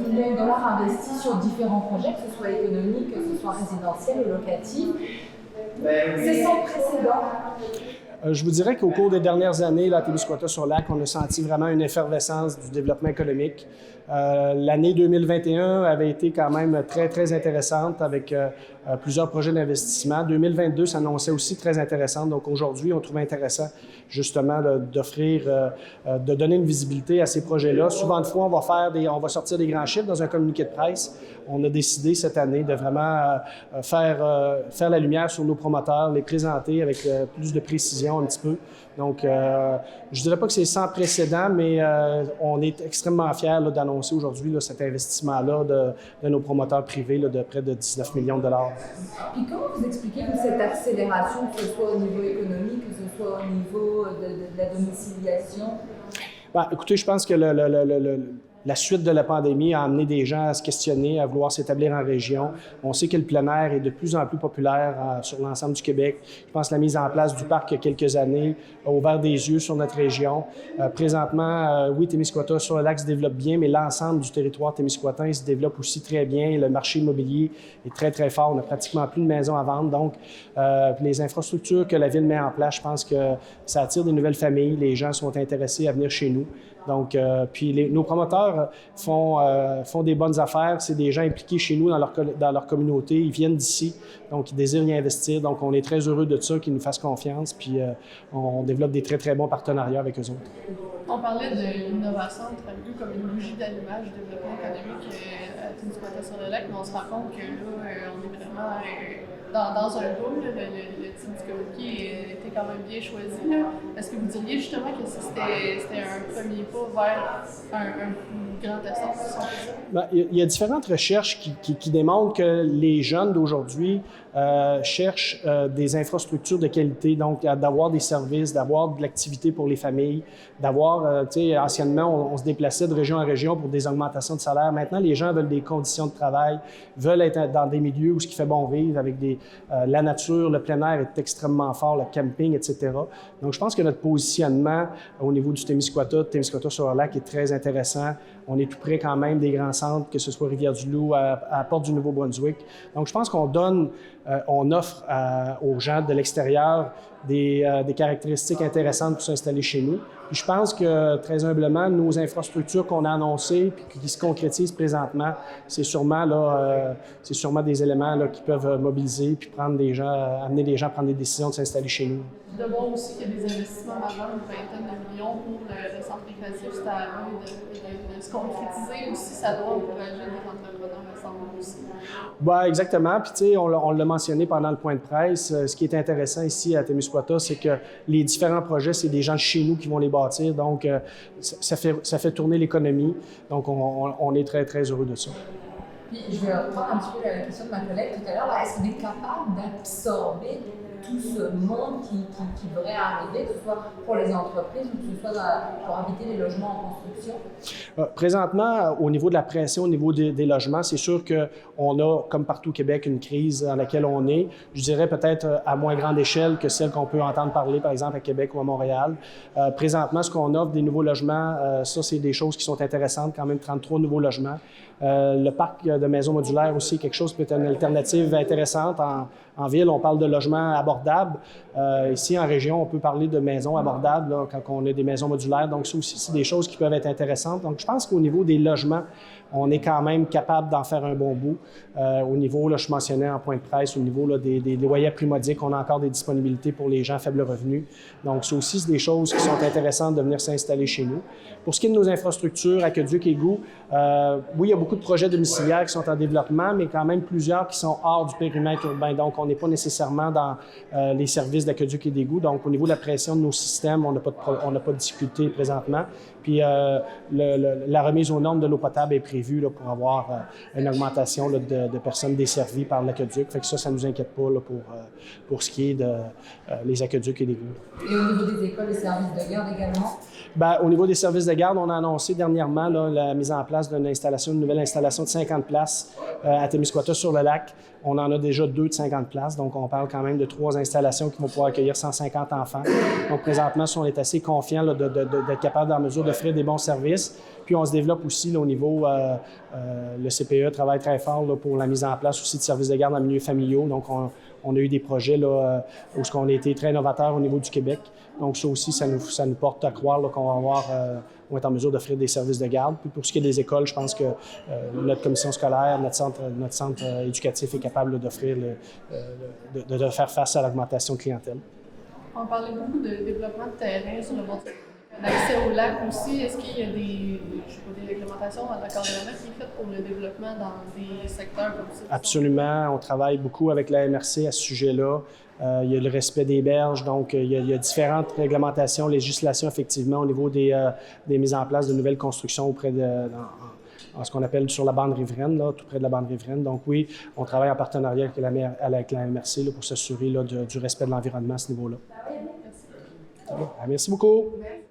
millions de dollars investis sur différents projets, que ce soit économique, que ce soit résidentiel ou locatif. C'est sans précédent. Je vous dirais qu'au cours des dernières années, là, à Témiscouata-sur-Lac, on a senti vraiment une effervescence du développement économique. L'année 2021 avait été quand même très, très intéressante avec plusieurs projets d'investissement. 2022 s'annonçait aussi très intéressante. Donc aujourd'hui, on trouvait intéressant justement d'offrir, de donner une visibilité à ces projets-là. Souvent de fois, on va sortir des grands chiffres dans un communiqué de presse. On a décidé cette année de vraiment faire la lumière sur nos promoteurs, les présenter avec plus de précision un petit peu. Donc, je dirais pas que c'est sans précédent, mais on est extrêmement fiers d'annoncer aujourd'hui cet investissement-là de nos promoteurs privés de près de 19 millions de dollars. Puis comment vous expliquez cette accélération, que ce soit au niveau économique, que ce soit au niveau de la domiciliation? Bien, écoutez, je pense que la suite de la pandémie a amené des gens à se questionner, à vouloir s'établir en région. On sait que le plein air est de plus en plus populaire sur l'ensemble du Québec. Je pense que la mise en place du parc il y a quelques années a ouvert des yeux sur notre région. Présentement, oui, Témiscouata-sur-le-Lac se développe bien, mais l'ensemble du territoire témiscouatain se développe aussi très bien. Le marché immobilier est très, très fort. On n'a pratiquement plus de maisons à vendre. Donc, les infrastructures que la Ville met en place, je pense que ça attire des nouvelles familles. Les gens sont intéressés à venir chez nous. Donc, puis nos promoteurs font des bonnes affaires. C'est des gens impliqués chez nous dans leur communauté. Ils viennent d'ici, donc ils désirent y investir. Donc, on est très heureux de ça, qu'ils nous fassent confiance. Puis, on développe des très, très bons partenariats avec eux autres. On parlait de l'innovation un peu comme une bougie d'allumage du développement économique à Témiscouata-sur-le-Lac, mais on se rend compte que là, on est vraiment dans un boom. Le type du communiqué était quand même bien choisi. Est-ce que vous diriez justement que c'était un premier pas vers un plus grand essor? Bien, il y a différentes recherches qui démontrent que les jeunes d'aujourd'hui cherchent des infrastructures de qualité, donc d'avoir des services, d'avoir de l'activité pour les familles, d'avoir, tu sais, anciennement, on se déplaçait de région en région pour des augmentations de salaire. Maintenant, les gens veulent des conditions de travail, veulent être dans des milieux où ce qui fait bon vivre, avec la nature, le plein air est extrêmement fort, le camping, etc. Donc, je pense que notre positionnement au niveau du Témiscouata-sur-le-Lac est très intéressant. On est tout près quand même des grands centres, que ce soit Rivière-du-Loup, à Porte-du-Nouveau-Brunswick. Donc, je pense on offre aux gens de l'extérieur des caractéristiques intéressantes pour s'installer chez nous. Puis je pense que, très humblement, nos infrastructures qu'on a annoncées et qui se concrétisent présentement, c'est sûrement des éléments là, qui peuvent mobiliser puis amener des gens à prendre des décisions de s'installer chez nous. De voir aussi qu'il y a des investissements majeurs, une vingtaine de millions pour le centre récréatif, c'est à eux de se concrétiser aussi, ça doit encourager des entrepreneurs ensemble aussi. Ben, exactement. Puis, tu sais, on l'a mentionné pendant le point de presse. Ce qui est intéressant ici à Témiscouata, c'est que les différents projets, c'est des gens de chez nous qui vont les bâtir. Donc, ça fait tourner l'économie. Donc, on est très, très heureux de ça. Puis, je vais reprendre un petit peu la question de ma collègue tout à l'heure. Est-ce qu'on est capable d'absorber tout ce monde qui devrait arriver, que ce soit pour les entreprises ou que ce soit pour habiter les logements en construction? Présentement, au niveau de la pression, au niveau des logements, c'est sûr qu'on a, comme partout au Québec, une crise dans laquelle on est. Je dirais peut-être à moins grande échelle que celle qu'on peut entendre parler, par exemple, à Québec ou à Montréal. Présentement, ce qu'on offre, des nouveaux logements, ça, c'est des choses qui sont intéressantes, quand même 33 nouveaux logements. Le parc de maisons modulaires aussi, quelque chose qui peut être une alternative intéressante. En ville, on parle de logements abordables. Ici, en région, on peut parler de maisons abordables là, quand on a des maisons modulaires. Donc, ça aussi, c'est des choses qui peuvent être intéressantes. Donc, je pense qu'au niveau des logements, on est quand même capable d'en faire un bon bout. Au niveau, là, je mentionnais en point de presse, au niveau là, des loyers primodiques, on a encore des disponibilités pour les gens à faible revenu. Donc, ça aussi, c'est des choses qui sont intéressantes de venir s'installer chez nous. Pour ce qui est de nos infrastructures, Aqueduc et Égout, oui, il y a beaucoup de projets domiciliaires qui sont en développement, mais quand même plusieurs qui sont hors du périmètre urbain. Donc, on n'est pas nécessairement dans les services d'aqueduc et d'égout. Donc, au niveau de la pression de nos systèmes, on n'a pas de difficulté présentement. Puis, la remise aux normes de l'eau potable est prévue là, pour avoir une augmentation là, de personnes desservies par l'aqueduc. Fait que ça ne nous inquiète pas là, pour ce qui est de les aqueducs et d'égout. Et au niveau des écoles et services de garde également? Bien, au niveau des services de garde, on a annoncé dernièrement là, la mise en place d'une nouvelle installation de 50 places à Témiscouata-sur-le-Lac. On en a déjà 2 de 50 places, donc on parle quand même de 3 installations qui vont pouvoir accueillir 150 enfants. Donc présentement, on est assez confiant là, d'être capable, en mesure d'offrir des bons services. Puis on se développe aussi là, au niveau, le CPE travaille très fort là, pour la mise en place aussi de services de garde en milieu familiaux. Donc on a eu des projets là, où on a été très novateurs au niveau du Québec. Donc ça aussi, ça nous porte à croire là, qu'on va avoir, on va être en mesure d'offrir des services de garde. Puis pour ce qui est des écoles, je pense que notre commission scolaire, notre centre éducatif est capable là, d'offrir, de faire face à l'augmentation de clientèle. On parlait beaucoup de développement de terrain sur le bord d'accès au lac aussi. Est-ce qu'il y a des réglementations dans l'accord de la mer qui est faite pour le développement dans des secteurs comme ça? Absolument. On travaille beaucoup avec la MRC à ce sujet-là. Il y a le respect des berges, donc il y a différentes réglementations, législations effectivement au niveau des mises en place de nouvelles constructions auprès en ce qu'on appelle sur la bande riveraine, là, tout près de la bande riveraine. Donc oui, on travaille en partenariat avec la MRC là, pour s'assurer là, du respect de l'environnement à ce niveau-là. Merci. Merci beaucoup. Merci.